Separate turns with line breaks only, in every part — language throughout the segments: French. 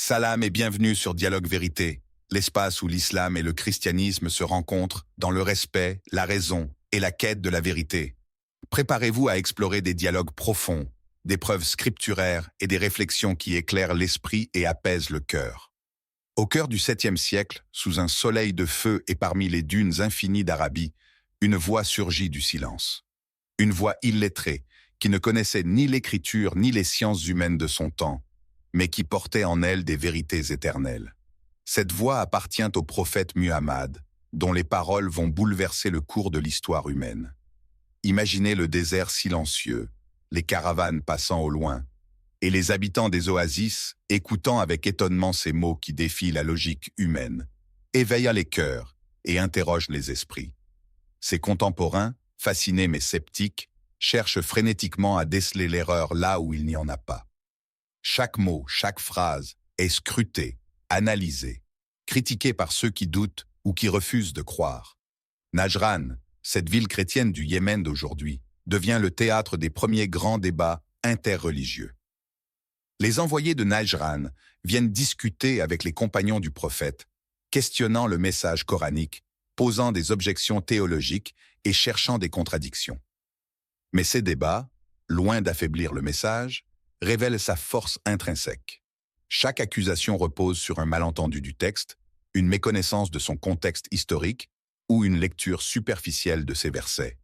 Salam et bienvenue sur Dialogue Vérité, l'espace où l'islam et le christianisme se rencontrent dans le respect, la raison et la quête de la vérité. Préparez-vous à explorer des dialogues profonds, des preuves scripturaires et des réflexions qui éclairent l'esprit et apaisent le cœur. Au cœur du 7e siècle, sous un soleil de feu et parmi les dunes infinies d'Arabie, une voix surgit du silence. Une voix illettrée, qui ne connaissait ni l'écriture ni les sciences humaines de son temps, mais qui portait en elle des vérités éternelles. Cette voix appartient au prophète Muhammad, dont les paroles vont bouleverser le cours de l'histoire humaine. Imaginez le désert silencieux, les caravanes passant au loin, et les habitants des oasis écoutant avec étonnement ces mots qui défient la logique humaine, éveillent les cœurs et interrogent les esprits. Ses contemporains, fascinés mais sceptiques, cherchent frénétiquement à déceler l'erreur là où il n'y en a pas. Chaque mot, chaque phrase est scruté, analysé, critiqué par ceux qui doutent ou qui refusent de croire. Najran, cette ville chrétienne du Yémen d'aujourd'hui, devient le théâtre des premiers grands débats interreligieux. Les envoyés de Najran viennent discuter avec les compagnons du prophète, questionnant le message coranique, posant des objections théologiques et cherchant des contradictions. Mais ces débats, loin d'affaiblir le message, révèlent sa force intrinsèque. Chaque accusation repose sur un malentendu du texte, une méconnaissance de son contexte historique ou une lecture superficielle de ses versets.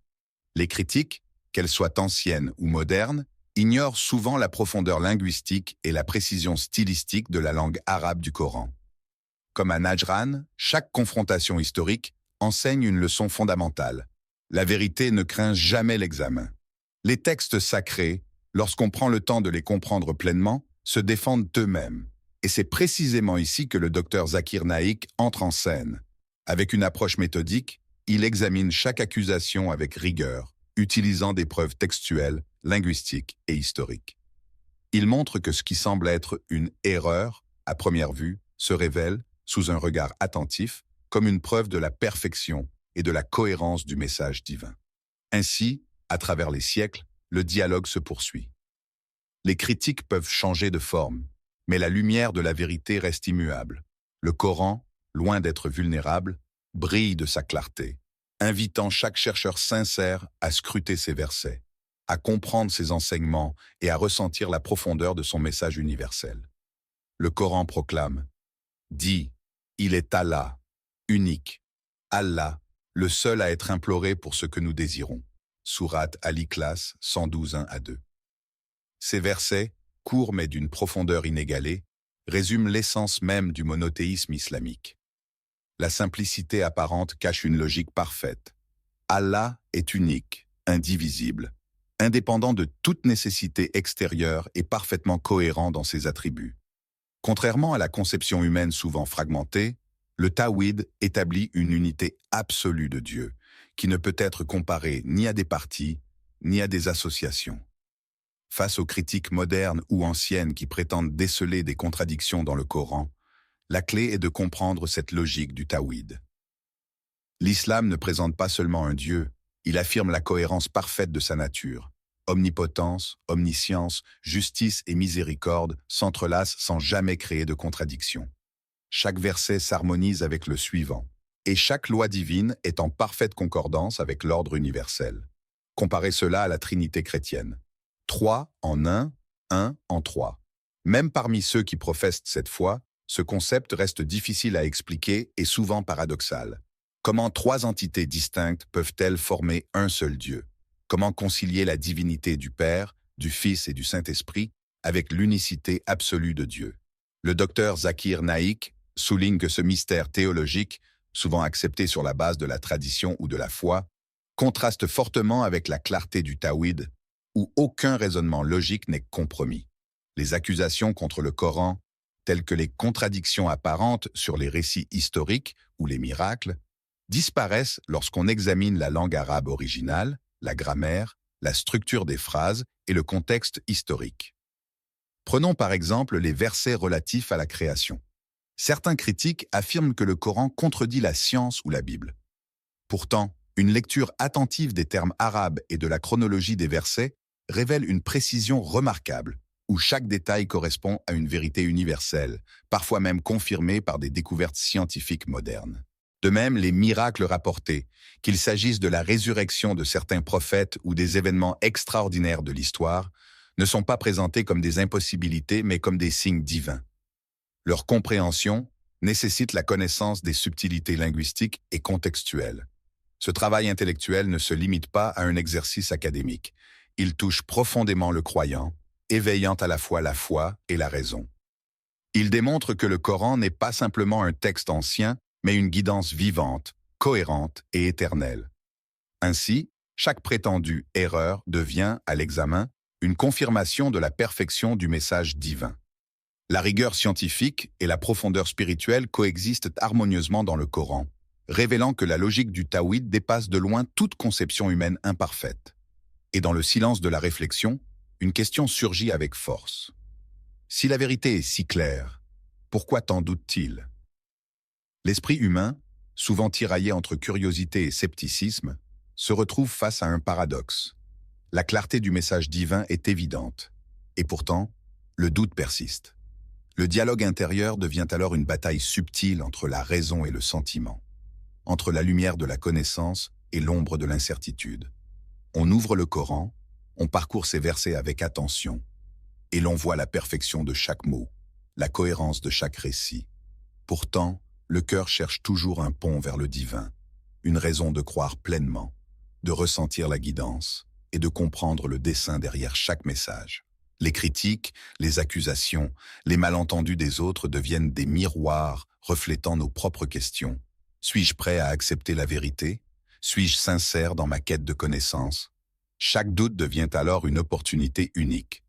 Les critiques, qu'elles soient anciennes ou modernes, ignorent souvent la profondeur linguistique et la précision stylistique de la langue arabe du Coran. Comme à Najran, chaque confrontation historique enseigne une leçon fondamentale. La vérité ne craint jamais l'examen. Les textes sacrés, lorsqu'on prend le temps de les comprendre pleinement, se défendent eux-mêmes. Et c'est précisément ici que le docteur Zakir Naik entre en scène. Avec une approche méthodique, il examine chaque accusation avec rigueur, utilisant des preuves textuelles, linguistiques et historiques. Il montre que ce qui semble être une erreur, à première vue, se révèle, sous un regard attentif, comme une preuve de la perfection et de la cohérence du message divin. Ainsi, à travers les siècles, le dialogue se poursuit. Les critiques peuvent changer de forme, mais la lumière de la vérité reste immuable. Le Coran, loin d'être vulnérable, brille de sa clarté, invitant chaque chercheur sincère à scruter ses versets, à comprendre ses enseignements et à ressentir la profondeur de son message universel. Le Coran proclame, dit, il est Allah, unique, Allah, le seul à être imploré pour ce que nous désirons. Sourate Al-Ikhlas 112:1-2. Ces versets, courts mais d'une profondeur inégalée, résument l'essence même du monothéisme islamique. La simplicité apparente cache une logique parfaite. Allah est unique, indivisible, indépendant de toute nécessité extérieure et parfaitement cohérent dans ses attributs. Contrairement à la conception humaine souvent fragmentée, le Tawhid établit une unité absolue de Dieu, qui ne peut être comparée ni à des parties, ni à des associations. Face aux critiques modernes ou anciennes qui prétendent déceler des contradictions dans le Coran, la clé est de comprendre cette logique du Tawhid. L'islam ne présente pas seulement un Dieu, il affirme la cohérence parfaite de sa nature. Omnipotence, omniscience, justice et miséricorde s'entrelacent sans jamais créer de contradiction. Chaque verset s'harmonise avec le suivant, et chaque loi divine est en parfaite concordance avec l'ordre universel. Comparez cela à la Trinité chrétienne. 3 en 1, 1 en 3. Même parmi ceux qui professent cette foi, ce concept reste difficile à expliquer et souvent paradoxal. Comment 3 entités distinctes peuvent-elles former un seul Dieu? Comment concilier la divinité du Père, du Fils et du Saint-Esprit avec l'unicité absolue de Dieu? Le docteur Zakir Naik souligne que ce mystère théologique, souvent accepté sur la base de la tradition ou de la foi, contraste fortement avec la clarté du Tawhid, où aucun raisonnement logique n'est compromis. Les accusations contre le Coran, telles que les contradictions apparentes sur les récits historiques ou les miracles, disparaissent lorsqu'on examine la langue arabe originale, la grammaire, la structure des phrases et le contexte historique. Prenons par exemple les versets relatifs à la création. Certains critiques affirment que le Coran contredit la science ou la Bible. Pourtant, une lecture attentive des termes arabes et de la chronologie des versets révèle une précision remarquable, où chaque détail correspond à une vérité universelle, parfois même confirmée par des découvertes scientifiques modernes. De même, les miracles rapportés, qu'il s'agisse de la résurrection de certains prophètes ou des événements extraordinaires de l'histoire, ne sont pas présentés comme des impossibilités mais comme des signes divins. Leur compréhension nécessite la connaissance des subtilités linguistiques et contextuelles. Ce travail intellectuel ne se limite pas à un exercice académique. Il touche profondément le croyant, éveillant à la fois la foi et la raison. Il démontre que le Coran n'est pas simplement un texte ancien, mais une guidance vivante, cohérente et éternelle. Ainsi, chaque prétendue erreur devient, à l'examen, une confirmation de la perfection du message divin. La rigueur scientifique et la profondeur spirituelle coexistent harmonieusement dans le Coran, révélant que la logique du Tawhid dépasse de loin toute conception humaine imparfaite. Et dans le silence de la réflexion, une question surgit avec force. Si la vérité est si claire, pourquoi t'en doute-t-il? L'esprit humain, souvent tiraillé entre curiosité et scepticisme, se retrouve face à un paradoxe. La clarté du message divin est évidente, et pourtant, le doute persiste. Le dialogue intérieur devient alors une bataille subtile entre la raison et le sentiment, entre la lumière de la connaissance et l'ombre de l'incertitude. On ouvre le Coran, on parcourt ses versets avec attention, et l'on voit la perfection de chaque mot, la cohérence de chaque récit. Pourtant, le cœur cherche toujours un pont vers le divin, une raison de croire pleinement, de ressentir la guidance et de comprendre le dessein derrière chaque message. Les critiques, les accusations, les malentendus des autres deviennent des miroirs reflétant nos propres questions. Suis-je prêt à accepter la vérité? Suis-je sincère dans ma quête de connaissance? Chaque doute devient alors une opportunité unique.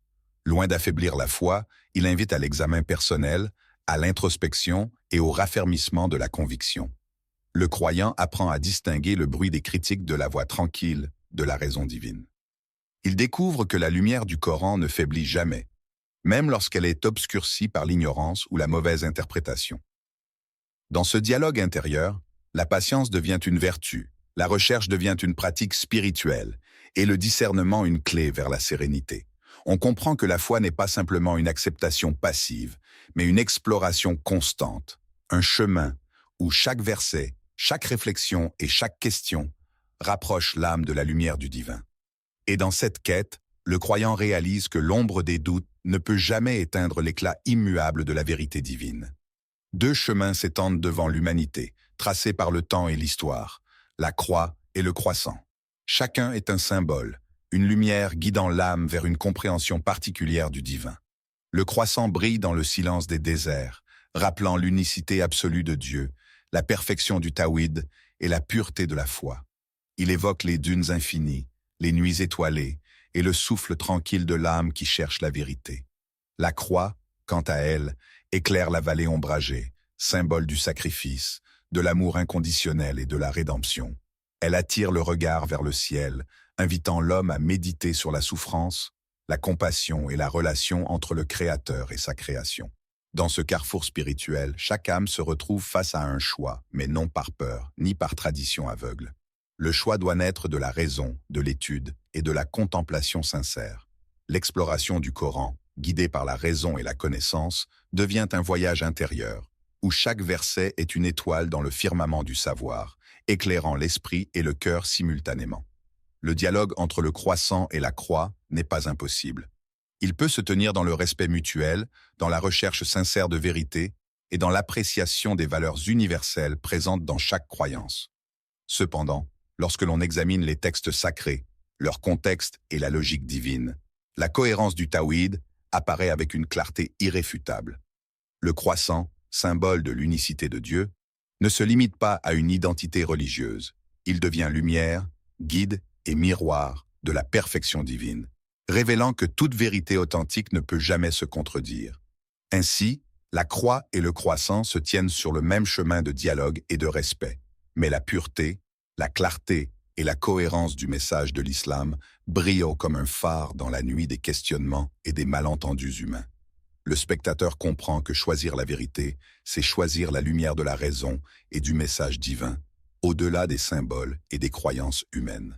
Loin d'affaiblir la foi, il invite à l'examen personnel, à l'introspection et au raffermissement de la conviction. Le croyant apprend à distinguer le bruit des critiques de la voix tranquille de la raison divine. Il découvre que la lumière du Coran ne faiblit jamais, même lorsqu'elle est obscurcie par l'ignorance ou la mauvaise interprétation. Dans ce dialogue intérieur, la patience devient une vertu, la recherche devient une pratique spirituelle, et le discernement une clé vers la sérénité. On comprend que la foi n'est pas simplement une acceptation passive, mais une exploration constante, un chemin où chaque verset, chaque réflexion et chaque question rapproche l'âme de la lumière du divin. Et dans cette quête, le croyant réalise que l'ombre des doutes ne peut jamais éteindre l'éclat immuable de la vérité divine. Deux chemins s'étendent devant l'humanité, tracés par le temps et l'histoire, la croix et le croissant. Chacun est un symbole, une lumière guidant l'âme vers une compréhension particulière du divin. Le croissant brille dans le silence des déserts, rappelant l'unicité absolue de Dieu, la perfection du Tawhid et la pureté de la foi. Il évoque les dunes infinies, les nuits étoilées et le souffle tranquille de l'âme qui cherche la vérité. La croix, quant à elle, éclaire la vallée ombragée, symbole du sacrifice, de l'amour inconditionnel et de la rédemption. Elle attire le regard vers le ciel, invitant l'homme à méditer sur la souffrance, la compassion et la relation entre le Créateur et sa création. Dans ce carrefour spirituel, chaque âme se retrouve face à un choix, mais non par peur, ni par tradition aveugle. Le choix doit naître de la raison, de l'étude et de la contemplation sincère. L'exploration du Coran, guidée par la raison et la connaissance, devient un voyage intérieur, où chaque verset est une étoile dans le firmament du savoir, éclairant l'esprit et le cœur simultanément. Le dialogue entre le croissant et la croix n'est pas impossible. Il peut se tenir dans le respect mutuel, dans la recherche sincère de vérité et dans l'appréciation des valeurs universelles présentes dans chaque croyance. Cependant, lorsque l'on examine les textes sacrés, leur contexte et la logique divine, la cohérence du Tawhid apparaît avec une clarté irréfutable. Le croissant, symbole de l'unicité de Dieu, ne se limite pas à une identité religieuse. Il devient lumière, guide et miroir de la perfection divine, révélant que toute vérité authentique ne peut jamais se contredire. Ainsi, la croix et le croissant se tiennent sur le même chemin de dialogue et de respect, mais la pureté, la clarté et la cohérence du message de l'islam brillent comme un phare dans la nuit des questionnements et des malentendus humains. Le spectateur comprend que choisir la vérité, c'est choisir la lumière de la raison et du message divin, au-delà des symboles et des croyances humaines.